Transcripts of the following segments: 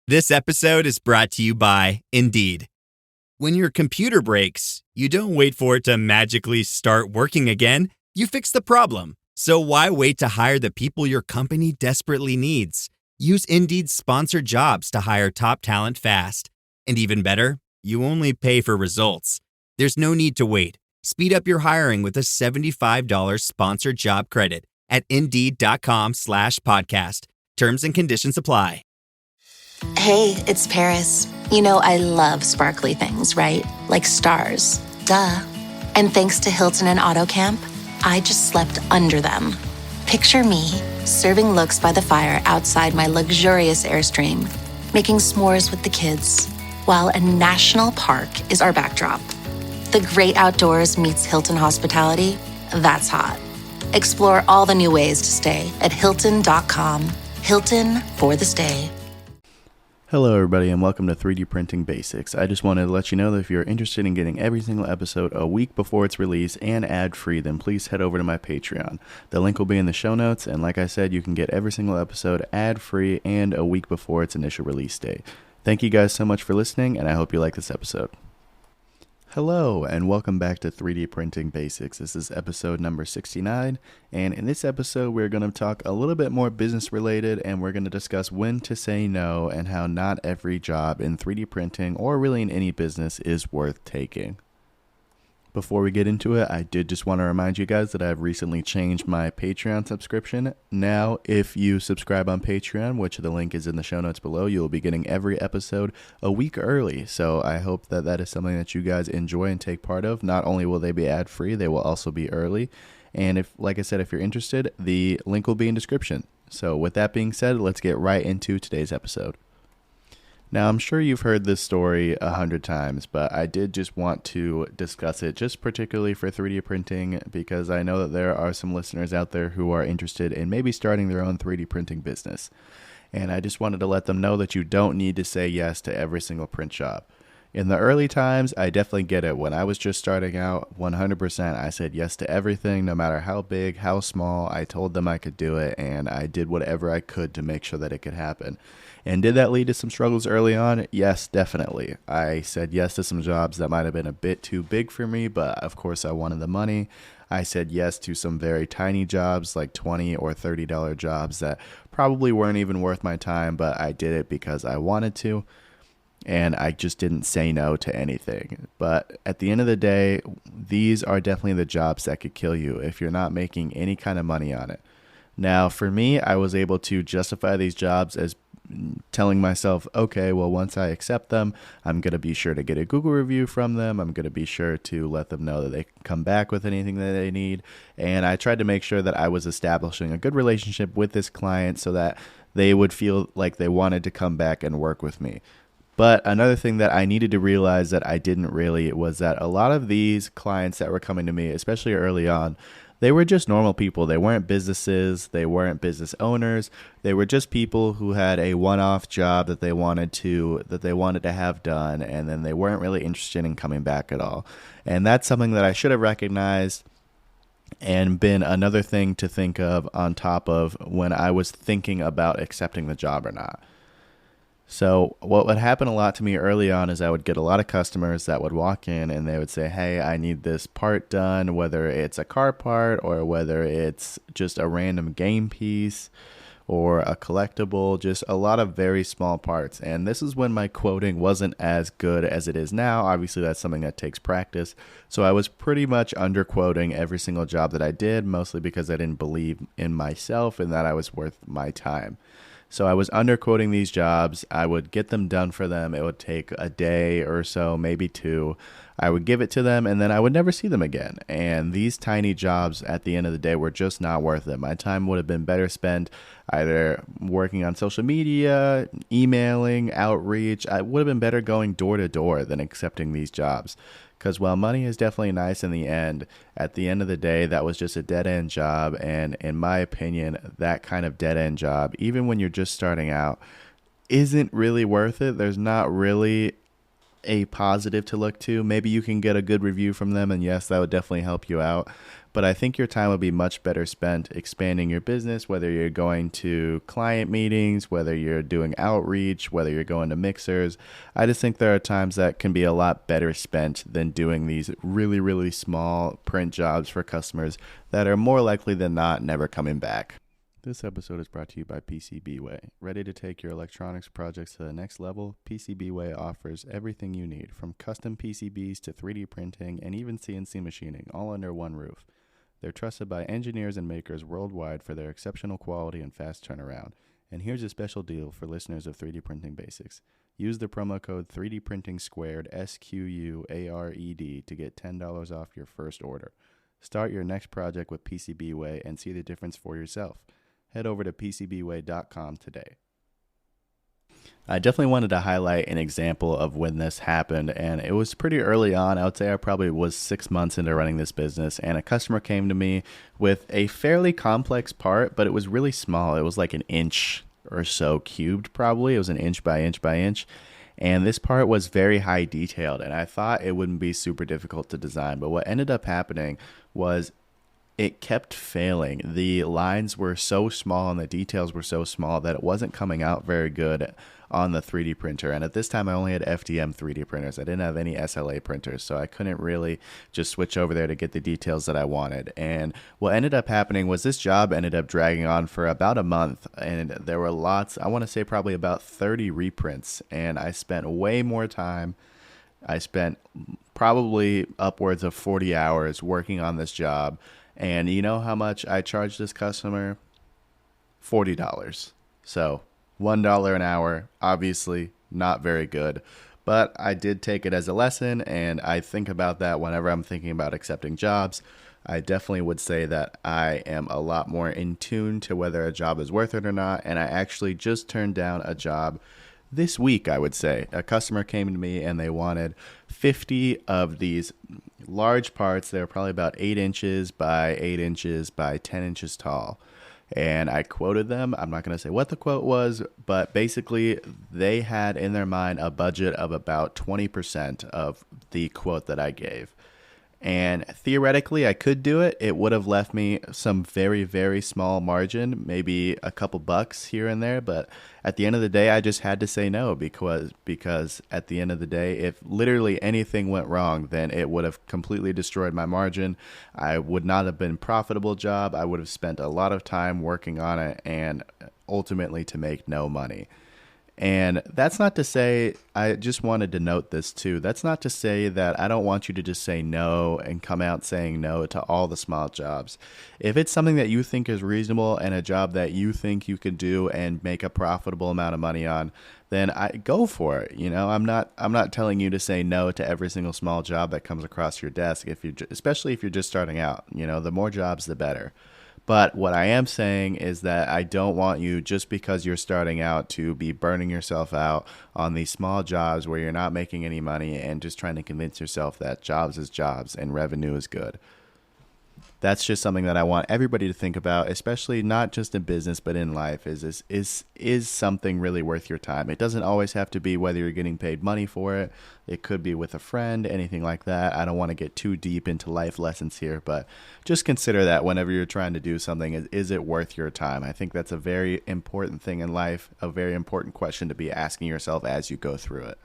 This episode is brought to you by Indeed. When your computer breaks, you don't wait for it to magically start working again. You fix the problem. So why wait to hire the people your company desperately needs? Use Indeed's sponsored jobs to hire top talent fast. And even better, you only pay for results. There's no need to wait. Speed up your hiring with a $75 sponsored job credit at Indeed.com/podcast. Terms and conditions apply. Hey, it's Paris. You know, I love sparkly things, right? Like stars. Duh. And thanks to Hilton and AutoCamp, I just slept under them. Picture me, serving looks by the fire outside my luxurious Airstream, making s'mores with the kids, while a national park is our backdrop. The great outdoors meets Hilton hospitality. That's hot. Explore all the new ways to stay at Hilton.com. Hilton for the stay. Hello everybody and welcome to 3D Printing Basics. I just wanted to let you know that if you're interested in getting every single episode a week before its release and ad-free, then please head over to my Patreon. The link will be in the show notes, and like I said, you can get every single episode ad-free and a week before its initial release date. Thank you guys so much for listening, and I hope you like this episode. Hello and welcome back to 3D Printing Basics. This is episode number 69, and in this episode we're going to talk a little bit more business related, and we're going to discuss when to say no and how not every job in 3D printing or really in any business is worth taking. Before we get into it, I did just want to remind you guys that I've recently changed my Patreon subscription. Now, if you subscribe on Patreon, which the link is in the show notes below, you'll be getting every episode a week early. So I hope that that is something that you guys enjoy and take part of. Not only will they be ad-free, they will also be early. And if, like I said, if you're interested, the link will be in description. So with that being said, let's get right into today's episode. Now, I'm sure you've heard this story 100 times, but I did just want to discuss it just particularly for 3D printing because I know that there are some listeners out there who are interested in maybe starting their own 3D printing business. And I just wanted to let them know that you don't need to say yes to every single print job. In the early times, I definitely get it. When I was just starting out, 100%, I said yes to everything, no matter how big, how small. I told them I could do it, and I did whatever I could to make sure that it could happen. And did that lead to some struggles early on? Yes, definitely. I said yes to some jobs that might have been a bit too big for me, but of course I wanted the money. I said yes to some very tiny jobs, like $20 or $30 jobs that probably weren't even worth my time, but I did it because I wanted to. And I just didn't say no to anything. But at the end of the day, these are definitely the jobs that could kill you if you're not making any kind of money on it. Now, for me, I was able to justify these jobs as telling myself, okay, well, once I accept them, I'm going to be sure to get a Google review from them. I'm going to be sure to let them know that they can come back with anything that they need. And I tried to make sure that I was establishing a good relationship with this client so that they would feel like they wanted to come back and work with me. But another thing that I needed to realize that I didn't really was that a lot of these clients that were coming to me, especially early on, they were just normal people. They weren't businesses. They weren't business owners. They were just people who had a one-off job that they wanted to have done, and then they weren't really interested in coming back at all. And that's something that I should have recognized and been another thing to think of on top of when I was thinking about accepting the job or not. So what would happen a lot to me early on is I would get a lot of customers that would walk in and they would say, hey, I need this part done, whether it's a car part or whether it's just a random game piece or a collectible, just a lot of very small parts. And this is when my quoting wasn't as good as it is now. Obviously, that's something that takes practice. So I was pretty much underquoting every single job that I did, mostly because I didn't believe in myself and that I was worth my time. So I was underquoting these jobs. I would get them done for them. It would take a day or so, maybe two. I would give it to them, and then I would never see them again. And these tiny jobs at the end of the day were just not worth it. My time would have been better spent either working on social media, emailing, outreach. I would have been better going door to door than accepting these jobs. Because while money is definitely nice in the end, at the end of the day, that was just a dead-end job. And in my opinion, that kind of dead-end job, even when you're just starting out, isn't really worth it. There's not really a positive to look to. Maybe you can get a good review from them, and yes, that would definitely help you out. But I think your time would be much better spent expanding your business, whether you're going to client meetings, whether you're doing outreach, whether you're going to mixers. I just think there are times that can be a lot better spent than doing these really, really small print jobs for customers that are more likely than not never coming back. This episode is brought to you by PCBWay. Ready to take your electronics projects to the next level? PCBWay offers everything you need, from custom PCBs to 3D printing and even CNC machining, all under one roof. They're trusted by engineers and makers worldwide for their exceptional quality and fast turnaround. And here's a special deal for listeners of 3D Printing Basics. Use the promo code 3D Printing Squared, SQUARED, to get $10 off your first order. Start your next project with PCBWay and see the difference for yourself. Head over to PCBWay.com today. I definitely wanted to highlight an example of when this happened, and it was pretty early on. I would say I probably was 6 months into running this business, and a customer came to me with a fairly complex part, but it was really small. It was like an inch or so cubed, probably. It was an inch by inch by inch, and this part was very high detailed, and I thought it wouldn't be super difficult to design, but what ended up happening was it kept failing. The lines were so small and the details were so small that it wasn't coming out very good on the 3D printer. And at this time, I only had FDM 3D printers. I didn't have any SLA printers, so I couldn't really just switch over there to get the details that I wanted. And what ended up happening was this job ended up dragging on for about a month, and there were lots, I want to say probably about 30 reprints, and I spent way more time. I spent probably upwards of 40 hours working on this job. And you know how much I charged this customer? $40. So $1 an hour, obviously not very good. But I did take it as a lesson, and I think about that whenever I'm thinking about accepting jobs. I definitely would say that I am a lot more in tune to whether a job is worth it or not. And I actually just turned down a job this week, I would say. A customer came to me and they wanted 50 of these large parts. They were probably about 8 inches by 8 inches by 10 inches tall. And I quoted them. I'm not going to say what the quote was, but basically they had in their mind a budget of about 20% of the quote that I gave. And theoretically, I could do it. It would have left me some very, very small margin, maybe a couple bucks here and there. But at the end of the day, I just had to say no because at the end of the day, if literally anything went wrong, then it would have completely destroyed my margin. I would not have been a profitable job. I would have spent a lot of time working on it and ultimately to make no money. And that's not to say, I just wanted to note this too, that's not to say that I don't want you to just say no and come out saying no to all the small jobs. If it's something that you think is reasonable and a job that you think you could do and make a profitable amount of money on, then I go for it. You know, I'm not telling you to say no to every single small job that comes across your desk, especially if you're just starting out. You know, the more jobs, the better. But what I am saying is that I don't want you, just because you're starting out, to be burning yourself out on these small jobs where you're not making any money and just trying to convince yourself that jobs is jobs and revenue is good. That's just something that I want everybody to think about, especially not just in business, but in life, is something really worth your time? It doesn't always have to be whether you're getting paid money for it. It could be with a friend, anything like that. I don't want to get too deep into life lessons here, but just consider that whenever you're trying to do something, is it worth your time? I think that's a very important thing in life, a very important question to be asking yourself as you go through it.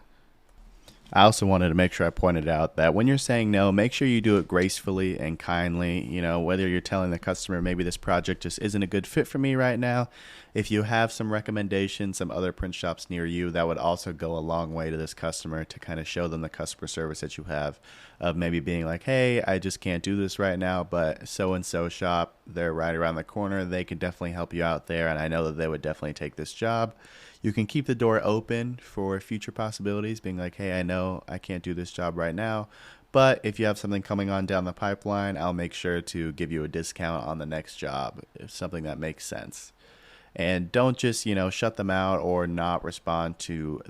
I also wanted to make sure I pointed out that when you're saying no, make sure you do it gracefully and kindly. You know, whether you're telling the customer maybe this project just isn't a good fit for me right now. If you have some recommendations, some other print shops near you, that would also go a long way to this customer to kind of show them the customer service that you have, of maybe being like, hey, I just can't do this right now, but so-and-so shop, they're right around the corner. They could definitely help you out there, and I know that they would definitely take this job. You can keep the door open for future possibilities, being like, hey, I know I can't do this job right now, but if you have something coming on down the pipeline, I'll make sure to give you a discount on the next job, if something that makes sense. And don't just, shut them out or not respond to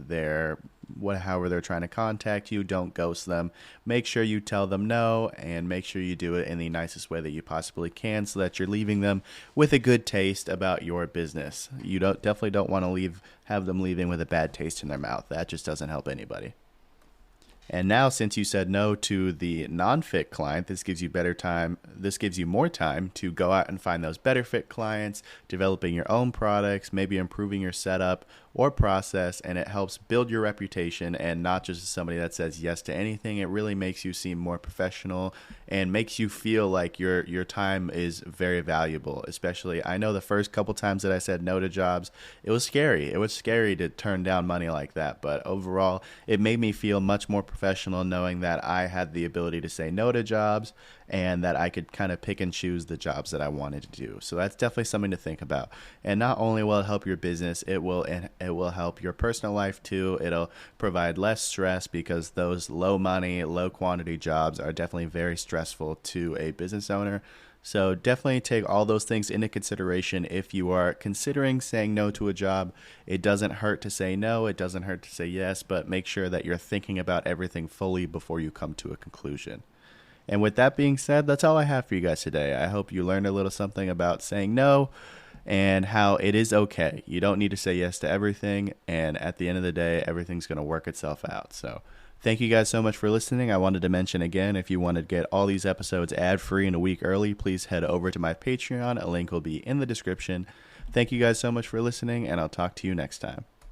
however they're trying to contact you. Don't ghost them. Make sure you tell them no, and make sure you do it in the nicest way that you possibly can, so that you're leaving them with a good taste about your business. You definitely don't want to have them leaving with a bad taste in their mouth. That just doesn't help anybody. And now, since you said no to the non-fit client, this gives you more time to go out and find those better fit clients, developing your own products, maybe improving your setup or process, and it helps build your reputation, and not just as somebody that says yes to anything. It really makes you seem more professional and makes you feel like your time is very valuable. Especially, I know the first couple times that I said no to jobs, it was scary. It was scary to turn down money like that, but overall, it made me feel much more professional knowing that I had the ability to say no to jobs and that I could kind of pick and choose the jobs that I wanted to do. So that's definitely something to think about. And not only will it help your business, it will help your personal life too. It'll provide less stress, because those low money, low quantity jobs are definitely very stressful to a business owner. So definitely take all those things into consideration if you are considering saying no to a job. It doesn't hurt to say no. It doesn't hurt to say yes, but make sure that you're thinking about everything fully before you come to a conclusion. And with that being said, that's all I have for you guys today. I hope you learned a little something about saying no and how it is okay. You don't need to say yes to everything, and at the end of the day, everything's going to work itself out. So thank you guys so much for listening. I wanted to mention again, if you want to get all these episodes ad-free and a week early, please head over to my Patreon. A link will be in the description. Thank you guys so much for listening, and I'll talk to you next time.